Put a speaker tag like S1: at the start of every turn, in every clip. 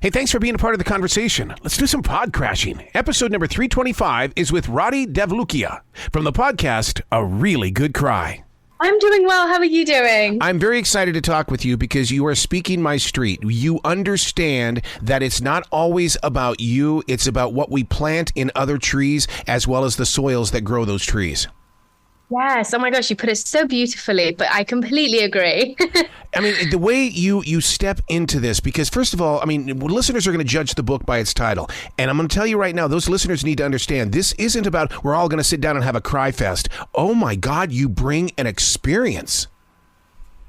S1: Hey, thanks for being a part of the conversation. Let's do some pod crashing. Episode number 325 is with Radhi Devlukia from the podcast, A Really Good Cry.
S2: I'm doing well. How are you doing?
S1: I'm very excited to talk with you because you are speaking my street. You understand that it's not always about you. It's about what we plant in other trees as well as the soils that grow those trees.
S2: Yes. Oh my gosh, you put it so beautifully, but I completely agree.
S1: I mean, the way you step into this, because first of all, I mean, listeners are going to judge the book by its title. And I'm going to tell you right now, those listeners need to understand this isn't about we're all going to sit down and have a cry fest. Oh my God, you bring an experience.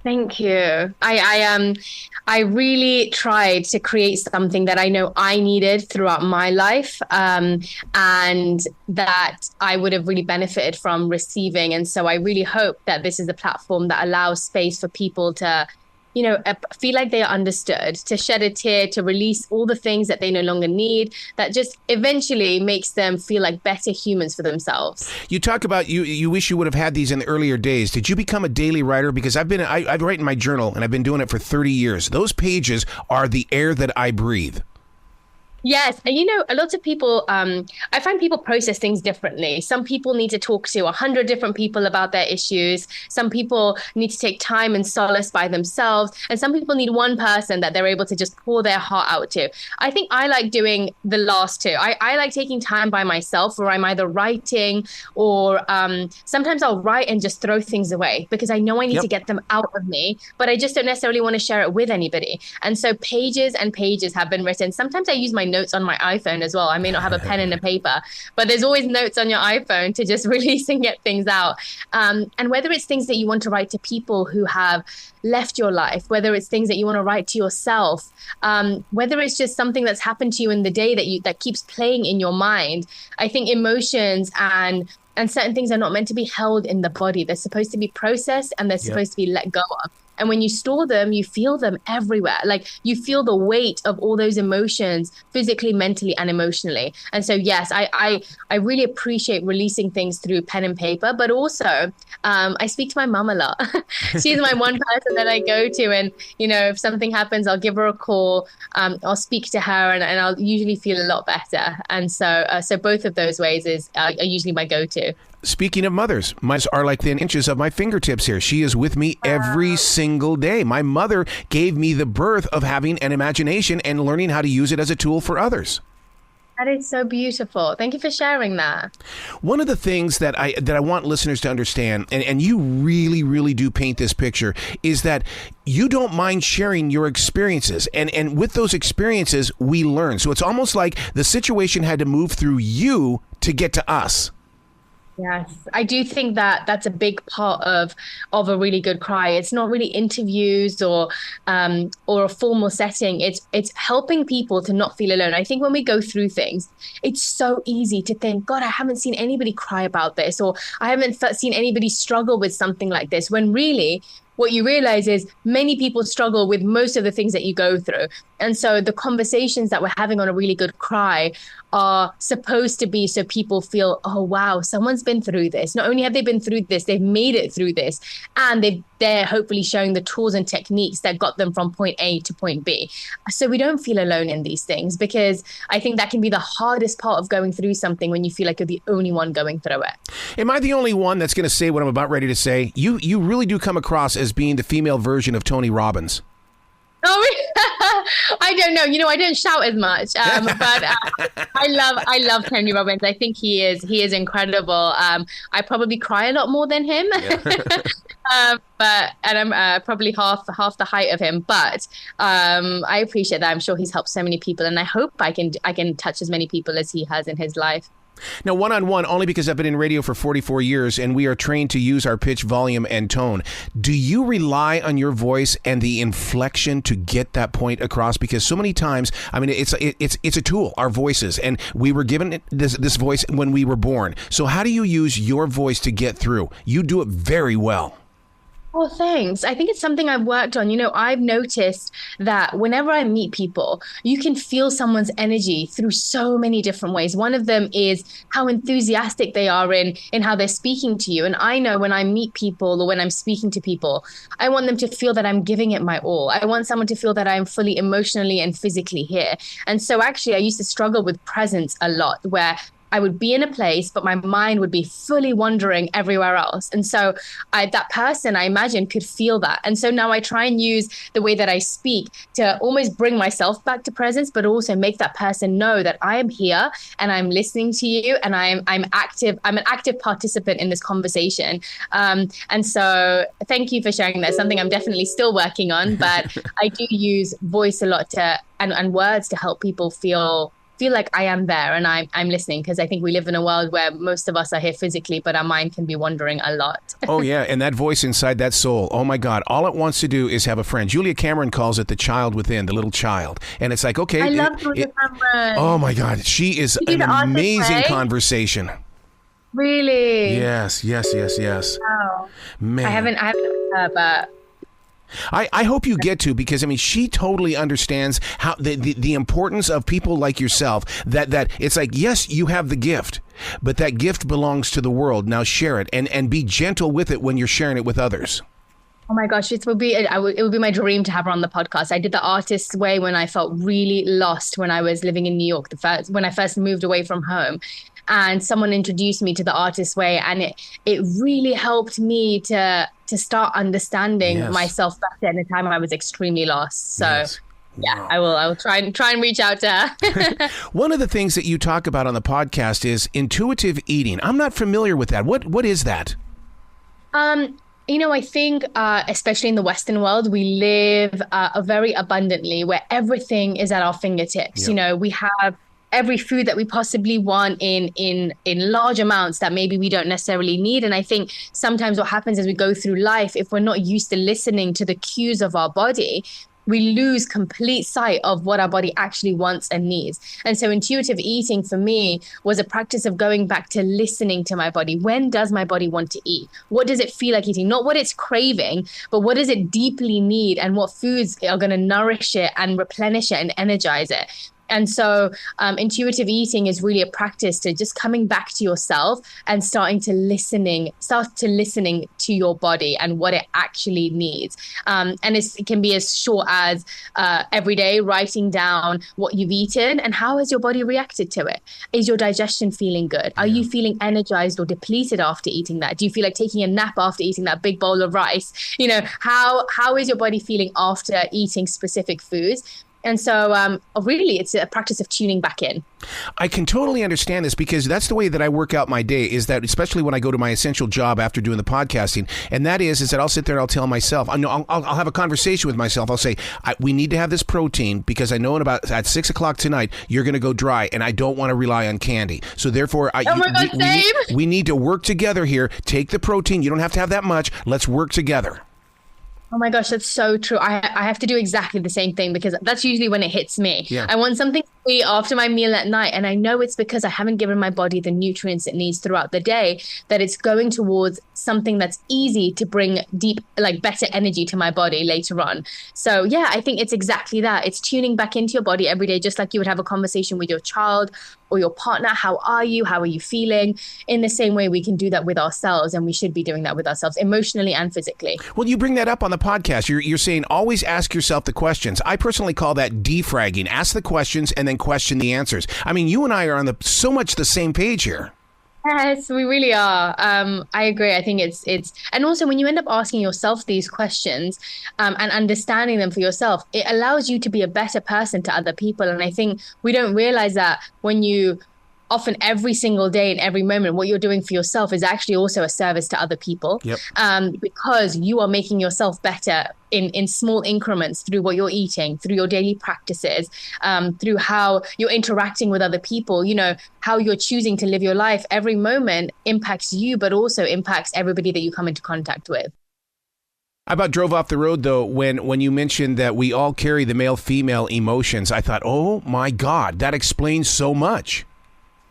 S2: Thank you. I really tried to create something that I know I needed throughout my life, and that I would have really benefited from receiving. And so I really hope that this is a platform that allows space for people to, feel like they are understood, to shed a tear, to release all the things that they no longer need, that just eventually makes them feel like better humans for themselves.
S1: You talk about you wish you would have had these in the earlier days. Did you become a daily writer? Because I write in my journal and I've been doing it for 30 years. Those pages are the air that I breathe.
S2: Yes. And, a lot of people, I find people process things differently. Some people need to talk to 100 different people about their issues. Some people need to take time and solace by themselves. And some people need one person that they're able to just pour their heart out to. I think I like doing the last two. I like taking time by myself where I'm either writing or sometimes I'll write and just throw things away because I know I need to get them out of me, but I just don't necessarily want to share it with anybody. And so pages and pages have been written. Sometimes I use my notes on my iPhone as well. I may not have a pen and a paper, but there's always notes on your iPhone to just release and get things out. And whether it's things that you want to write to people who have left your life, whether it's things that you want to write to yourself, whether it's just something that's happened to you in the day that keeps playing in your mind. I think emotions and certain things are not meant to be held in the body. They're supposed to be processed and they're supposed to be let go of. And when you store them, you feel them everywhere. Like you feel the weight of all those emotions physically, mentally, and emotionally. And so, yes, I really appreciate releasing things through pen and paper, but also I speak to my mom a lot. She's my one person that I go to. And, if something happens, I'll give her a call. I'll speak to her and I'll usually feel a lot better. And so both of those ways are usually my go-to.
S1: Speaking of mothers, mine are like within inches of my fingertips here. She is with me every single day. My mother gave me the birth of having an imagination and learning how to use it as a tool for others.
S2: That is so beautiful. Thank you for sharing that.
S1: One of the things that I want listeners to understand, and you really, really do paint this picture, is that you don't mind sharing your experiences. And with those experiences, we learn. So it's almost like the situation had to move through you to get to us.
S2: Yes, I do think that that's a big part of a really good cry. It's not really interviews or a formal setting. It's helping people to not feel alone. I think when we go through things, it's so easy to think, God, I haven't seen anybody cry about this, or I haven't seen anybody struggle with something like this, when really what you realize is many people struggle with most of the things that you go through. And so the conversations that we're having on A Really Good Cry are supposed to be so people feel, oh, wow, someone's been through this. Not only have they been through this, they've made it through this. And they're hopefully showing the tools and techniques that got them from point A to point B. So we don't feel alone in these things, because I think that can be the hardest part of going through something, when you feel like you're the only one going through it.
S1: Am I the only one that's going to say what I'm about ready to say? You really do come across as being the female version of Tony Robbins.
S2: Oh, I don't know. I don't shout as much, but I love Tony Robbins. I think he is incredible. I probably cry a lot more than him, but I'm probably half the height of him. But I appreciate that. I'm sure he's helped so many people, and I hope I can touch as many people as he has in his life.
S1: Now, one-on-one, only because I've been in radio for 44 years and we are trained to use our pitch, volume, and tone. Do you rely on your voice and the inflection to get that point across? Because so many times, I mean, it's a tool, our voices, and we were given this voice when we were born. So how do you use your voice to get through? You do it very well.
S2: Oh, thanks. I think it's something I've worked on. I've noticed that whenever I meet people, you can feel someone's energy through so many different ways. One of them is how enthusiastic they are in how they're speaking to you. And I know when I meet people or when I'm speaking to people, I want them to feel that I'm giving it my all. I want someone to feel that I'm fully emotionally and physically here. And so actually, I used to struggle with presence a lot, where I would be in a place, but my mind would be fully wandering everywhere else. And so that person, I imagine, could feel that. And so now I try and use the way that I speak to almost bring myself back to presence, but also make that person know that I am here and I'm listening to you and I'm active. I'm an active participant in this conversation. And so thank you for sharing that. Something I'm definitely still working on, but I do use voice a lot and words to help people feel like I am there and I'm listening, because I think we live in a world where most of us are here physically, but our mind can be wandering a lot.
S1: Oh, yeah. And that voice inside that soul, oh, my God, all it wants to do is have a friend. Julia Cameron calls it the child within, the little child. And it's like, okay.
S2: I love Julia Cameron.
S1: Oh, my God. She is an amazing conversation.
S2: Really?
S1: Yes.
S2: Wow.
S1: Man.
S2: I haven't heard her, but
S1: I hope you get to, because I mean, she totally understands how the importance of people like yourself, that it's like, yes, you have the gift, but that gift belongs to the world. Now share it and be gentle with it when you're sharing it with others.
S2: oh my gosh, it would be my dream to have her on the podcast. I did the artist's way when I felt really lost when I was living in New York, when I first moved away from home. And someone introduced me to the artist's way, and it really helped me to start understanding myself better in a time I was extremely lost. So yeah, I will try and reach out to her.
S1: One of the things that you talk about on the podcast is intuitive eating. I'm not familiar with that. What is that?
S2: I think, especially in the Western world, we live very abundantly, where everything is at our fingertips.
S1: Yep.
S2: We have every food that we possibly want in large amounts that maybe we don't necessarily need. And I think sometimes what happens as we go through life, if we're not used to listening to the cues of our body, we lose complete sight of what our body actually wants and needs. And so intuitive eating for me was a practice of going back to listening to my body. When does my body want to eat? What does it feel like eating? Not what it's craving, but what does it deeply need, and what foods are going to nourish it and replenish it and energize it. And so intuitive eating is really a practice to just coming back to yourself and start to listening to your body and what it actually needs. And it can be as short as every day writing down what you've eaten and how has your body reacted to it. Is your digestion feeling good? Are you feeling energized or depleted after eating that? Do you feel like taking a nap after eating that big bowl of rice? How is your body feeling after eating specific foods? And so really, it's a practice of tuning back in.
S1: I can totally understand this, because that's the way that I work out my day, is that especially when I go to my essential job after doing the podcasting. And that is that I'll sit there and I'll tell myself, I'll have a conversation with myself. I'll say, we need to have this protein, because I know at 6 o'clock tonight, you're going to go dry and I don't want to rely on candy. So therefore, we need to work together here. Take the protein. You don't have to have that much. Let's work together.
S2: Oh my gosh, that's so true. I have to do exactly the same thing, because that's usually when it hits me.
S1: Yeah.
S2: I want something to eat after my meal at night. And I know it's because I haven't given my body the nutrients it needs throughout the day, that it's going towards something that's easy to bring better energy to my body later on. So yeah, I think it's exactly that. It's tuning back into your body every day, just like you would have a conversation with your child or your partner. How are you? How are you feeling? In the same way, we can do that with ourselves, and we should be doing that with ourselves emotionally and physically.
S1: Well, you bring that up on the podcast. You're saying always ask yourself the questions. I personally call that defragging. Ask the questions and then question the answers. I mean, you and I are on so much the same page here.
S2: Yes, we really are. I agree. I think it's, and also when you end up asking yourself these questions and understanding them for yourself, it allows you to be a better person to other people. And I think we don't realize that when you often every single day and every moment, what you're doing for yourself is actually also a service to other people.
S1: Yep.
S2: Because you are making yourself better in small increments through what you're eating, through your daily practices, through how you're interacting with other people, how you're choosing to live your life. Every moment impacts you, but also impacts everybody that you come into contact with.
S1: I about drove off the road, though, when you mentioned that we all carry the male-female emotions. I thought, oh, my God, that explains so much.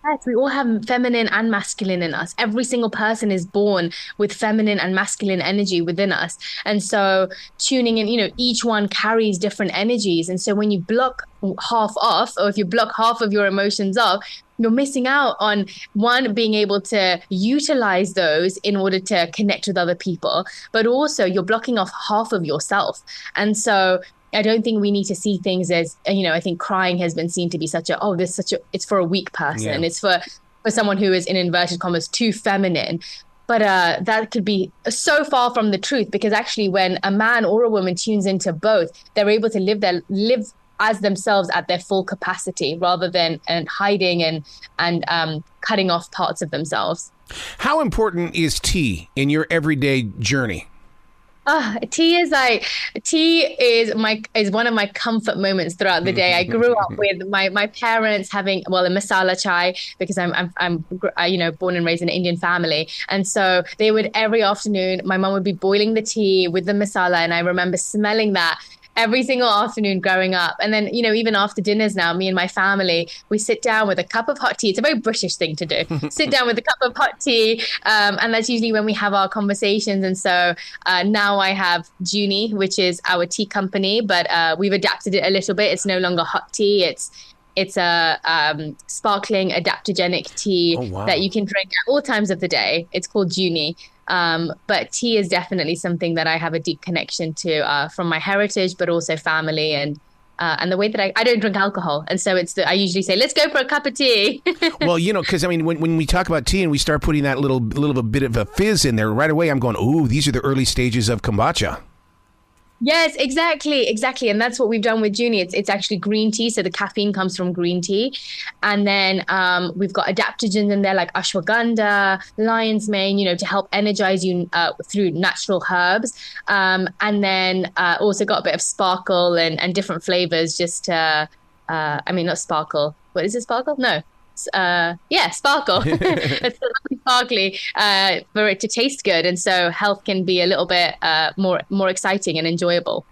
S2: Yes, we all have feminine and masculine in us. Every single person is born with feminine and masculine energy within us. And so tuning in, each one carries different energies. And so when you block half off, or if you block half of your emotions off, you're missing out on one, being able to utilize those in order to connect with other people, but also you're blocking off half of yourself. And so I don't think we need to see things as, I think crying has been seen to be it's for a weak person. Yeah. It's for someone who is, in inverted commas, too feminine. But that could be so far from the truth, because actually when a man or a woman tunes into both, they're able to live as themselves at their full capacity, rather than hiding and cutting off parts of themselves.
S1: How important is tea in your everyday journey?
S2: Tea is one of my comfort moments throughout the day. I grew up with my parents having a masala chai, because I'm born and raised in an Indian family, and so they would, every afternoon my mom would be boiling the tea with the masala, and I remember smelling that every single afternoon growing up. And then, even after dinners now, me and my family, we sit down with a cup of hot tea. It's a very British thing to do. Sit down with a cup of hot tea. And that's usually when we have our conversations. And so now I have Junie, which is our tea company, but we've adapted it a little bit. It's no longer hot tea. It's a sparkling adaptogenic tea that you can drink at all times of the day. It's called Junie. But tea is definitely something that I have a deep connection to from my heritage, but also family and the way that I don't drink alcohol. And so I usually say, let's go for a cup of tea.
S1: Well, because when we talk about tea and we start putting that little bit of a fizz in there, right away I'm going, ooh, these are the early stages of kombucha.
S2: Yes, exactly. And that's what we've done with Junie. It's actually green tea. So the caffeine comes from green tea. And then we've got adaptogens in there like ashwagandha, lion's mane, to help energize you through natural herbs. And then also got a bit of sparkle and different flavors just to, not sparkle. What is it, sparkle? No. Sparkle. It's sparkly for it to taste good, and so health can be a little bit more exciting and enjoyable.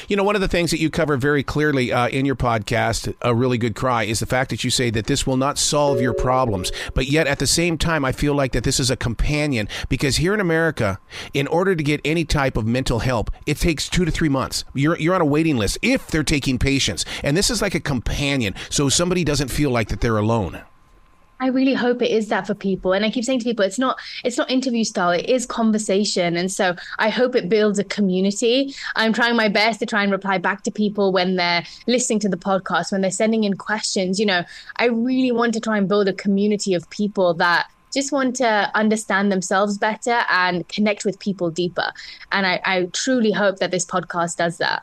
S1: One of the things that you cover very clearly in your podcast, A Really Good Cry, is the fact that you say that this will not solve your problems, but yet at the same time I feel like that this is a companion, because here in America, in order to get any type of mental help, it takes 2 to 3 months. You're on a waiting list if they're taking patients, and this is like a companion, so somebody doesn't feel like that they're alone.
S2: I really hope it is that for people. And I keep saying to people, it's not interview style, it is conversation. And so I hope it builds a community. I'm trying my best to try and reply back to people when they're listening to the podcast, when they're sending in questions. I really want to try and build a community of people that just want to understand themselves better and connect with people deeper. And I truly hope that this podcast does that.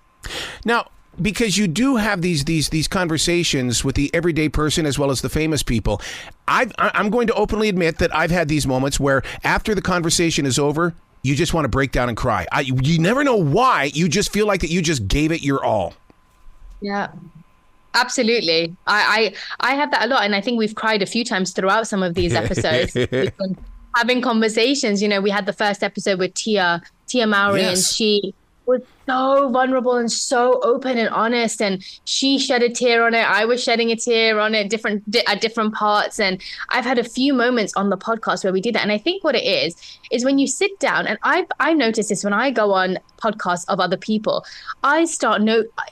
S1: Now, because you do have these conversations with the everyday person as well as the famous people, I'm going to openly admit that I've had these moments where after the conversation is over, you just want to break down and cry. You never know why. You just feel like that you just gave it your all.
S2: Yeah. Absolutely. I have that a lot. And I think we've cried a few times throughout some of these episodes. We've been having conversations. We had the first episode with Tia Mowry, yes. And she was so vulnerable and so open and honest, and she shed a tear on it. I was shedding a tear on it at different parts, and I've had a few moments on the podcast where we did that. And I think what it is when you sit down, and I've noticed this when I go on podcasts of other people, I start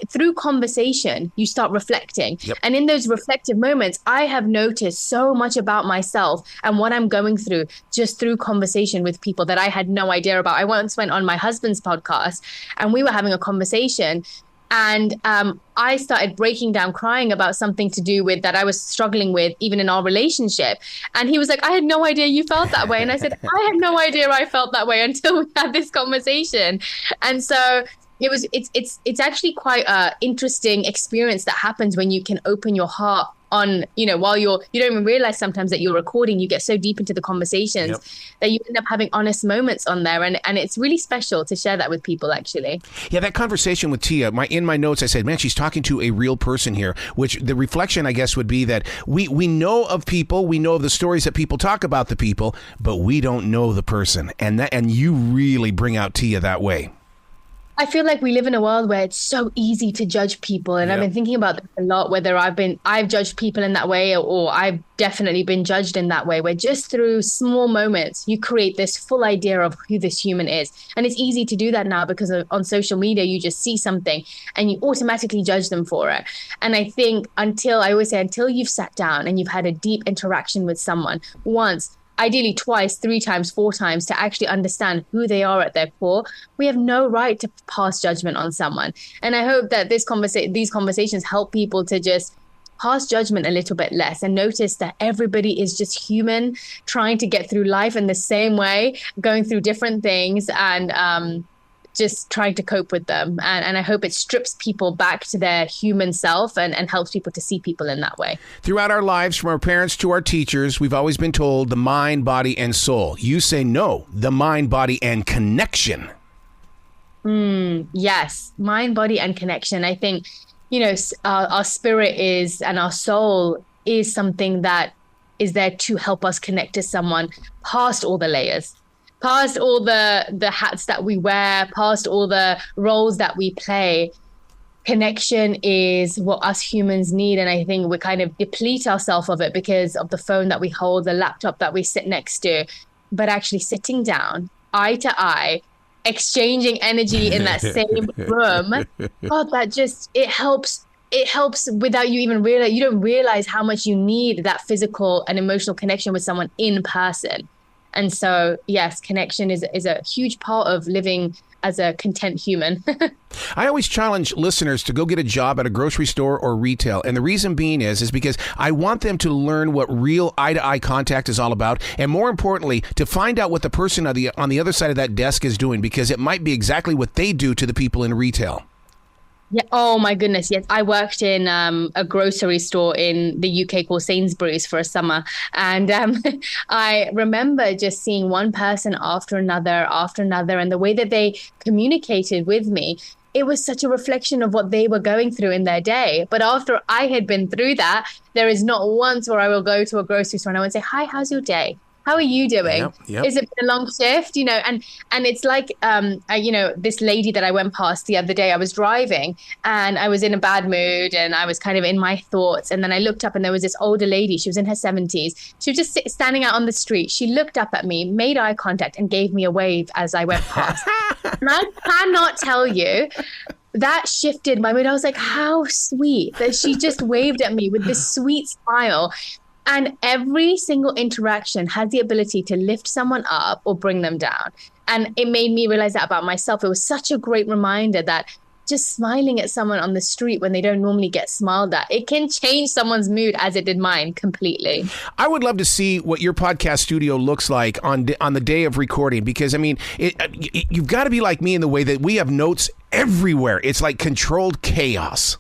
S2: through conversation, you start reflecting. Yep. And in those reflective moments, I have noticed so much about myself and what I'm going through just through conversation with people that I had no idea about. I once went on my husband's podcast and we were having a conversation, and I started breaking down crying about something to do with that I was struggling with even in our relationship. And he was like, I had no idea you felt that way. And I said, I had no idea I felt that way until we had this conversation. And so it's actually quite an interesting experience that happens when you can open your heart on, while you don't even realize sometimes that you're recording. You get so deep into the conversations. Yep. That you end up having honest moments on there. And it's really special to share that with people, actually. Yeah, that conversation with Tia, in my notes, I said, man, she's talking to a real person here, which the reflection, I guess, would be that we know of people, we know of the stories that people talk about the people, but we don't know the person. And you really bring out Tia that way. I feel like we live in a world where it's so easy to judge people. And I've
S1: Yep.
S2: been thinking about this a lot, whether I've judged people in that way, or I've definitely been judged in that way, where just through small moments, you create this full idea of who this human is. And it's easy to do that now because on social media, you just see something and you automatically judge them for it. And I think I always say, until you've sat down and you've had a deep interaction with someone once, ideally twice, three times, four times, to actually understand who they are at their core, we have no right to pass judgment on someone. And I hope that these conversations help people to just pass judgment a little bit less and notice that everybody is just human, trying to get through life in the same way, going through different things, and just trying to cope with them. And I hope it strips people back to their human self and helps people to see people in that way.
S1: Throughout our lives, from our parents to our teachers, we've always been told the mind, body, and soul. You say no, the mind, body, and connection.
S2: Yes, mind, body, and connection. I think, our spirit is, and our soul is something that is there to help us connect to someone past all the layers, past all the hats that we wear, past all the roles that we play. Connection is what us humans need. And I think we kind of deplete ourselves of it because of the phone that we hold, the laptop that we sit next to. But actually sitting down, eye to eye, exchanging energy in that same room, God, it helps. It helps without you even realize. You don't realize how much you need that physical and emotional connection with someone in person. And so, yes, connection is a huge part of living as a content human.
S1: I always challenge listeners to go get a job at a grocery store or retail. And the reason being is because I want them to learn what real eye-to-eye contact is all about. And more importantly, to find out what the person on the other side of that desk is doing, because it might be exactly what they do to the people in retail.
S2: Yeah. Oh my goodness. Yes. I worked in a grocery store in the UK called Sainsbury's for a summer. And I remember just seeing one person after another. And the way that they communicated with me, it was such a reflection of what they were going through in their day. But after I had been through that, there is not once where I will go to a grocery store and I would say, "Hi, how's your day? How are you doing?
S1: Yep.
S2: Is it been a long shift?" And it's like, this lady that I went past the other day, I was driving and I was in a bad mood and I was kind of in my thoughts. And then I looked up and there was this older lady. She was in her 70s. She was just standing out on the street. She looked up at me, made eye contact, and gave me a wave as I went past. And I cannot tell you, that shifted my mood. I was like, how sweet that she just waved at me with this sweet smile. And every single interaction has the ability to lift someone up or bring them down. And it made me realize that about myself. It was such a great reminder that just smiling at someone on the street when they don't normally get smiled at, it can change someone's mood, as it did mine completely.
S1: I would love to see what your podcast studio looks like on the day of recording, because, I mean, you've got to be like me in the way that we have notes everywhere. It's like controlled chaos.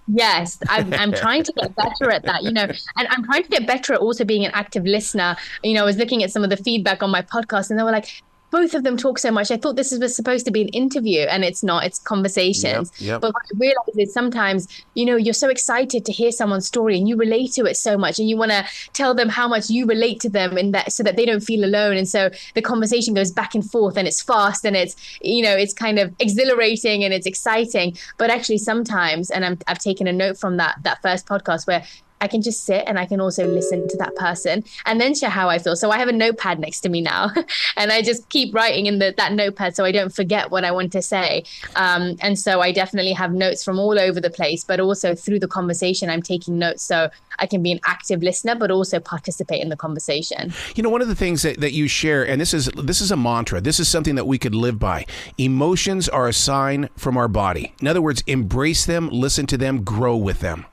S2: Yes, I'm trying to get better at that, and I'm trying to get better at also being an active listener. I was looking at some of the feedback on my podcast and they were like, both of them talk so much. I thought this was supposed to be an interview, and it's not. It's conversations.
S1: Yep.
S2: But what I realized is sometimes, you're so excited to hear someone's story and you relate to it so much, and you want to tell them how much you relate to them, and that so that they don't feel alone. And so the conversation goes back and forth, and it's fast, and it's it's kind of exhilarating and it's exciting. But actually, sometimes, and I've taken a note from that first podcast where I can just sit and I can also listen to that person and then share how I feel. So I have a notepad next to me now and I just keep writing in that notepad so I don't forget what I want to say. And so I definitely have notes from all over the place, but also through the conversation, I'm taking notes so I can be an active listener, but also participate in the conversation.
S1: One of the things that you share, and this is a mantra, this is something that we could live by. Emotions are a sign from our body. In other words, embrace them, listen to them, grow with them.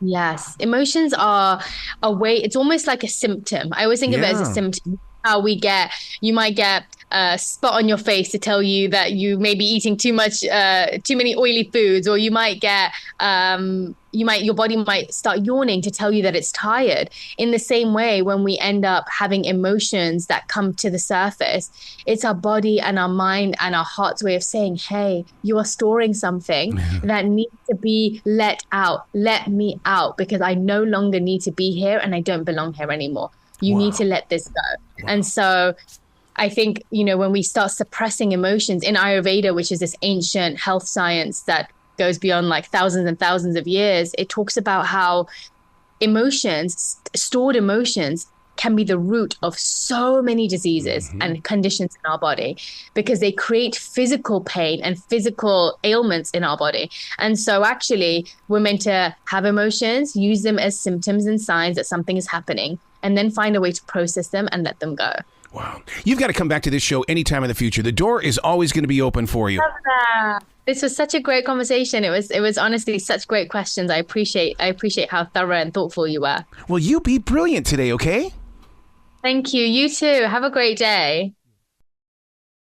S2: Yes. Emotions are a way, it's almost like a symptom. I always think of it as a symptom. How you might get a spot on your face to tell you that you may be eating too many oily foods, or you might get, your body might start yawning to tell you that it's tired. In the same way, when we end up having emotions that come to the surface, it's our body and our mind and our heart's way of saying, hey, you are storing something that needs to be let out. Let me out, because I no longer need to be here and I don't belong here anymore. You need to let this go. And so I think, when we start suppressing emotions in Ayurveda, which is this ancient health science that goes beyond like thousands and thousands of years, it talks about how stored emotions can be the root of so many diseases and conditions in our body because they create physical pain and physical ailments in our body. And so actually, we're meant to have emotions, use them as symptoms and signs that something is happening, and then find a way to process them and let them go.
S1: Wow. You've got to come back to this show anytime in the future. The door is always going to be open for you.
S2: Love that. This was such a great conversation. It was honestly such great questions. I appreciate how thorough and thoughtful you were.
S1: Well, you be brilliant today, okay?
S2: Thank you. You too. Have a great day.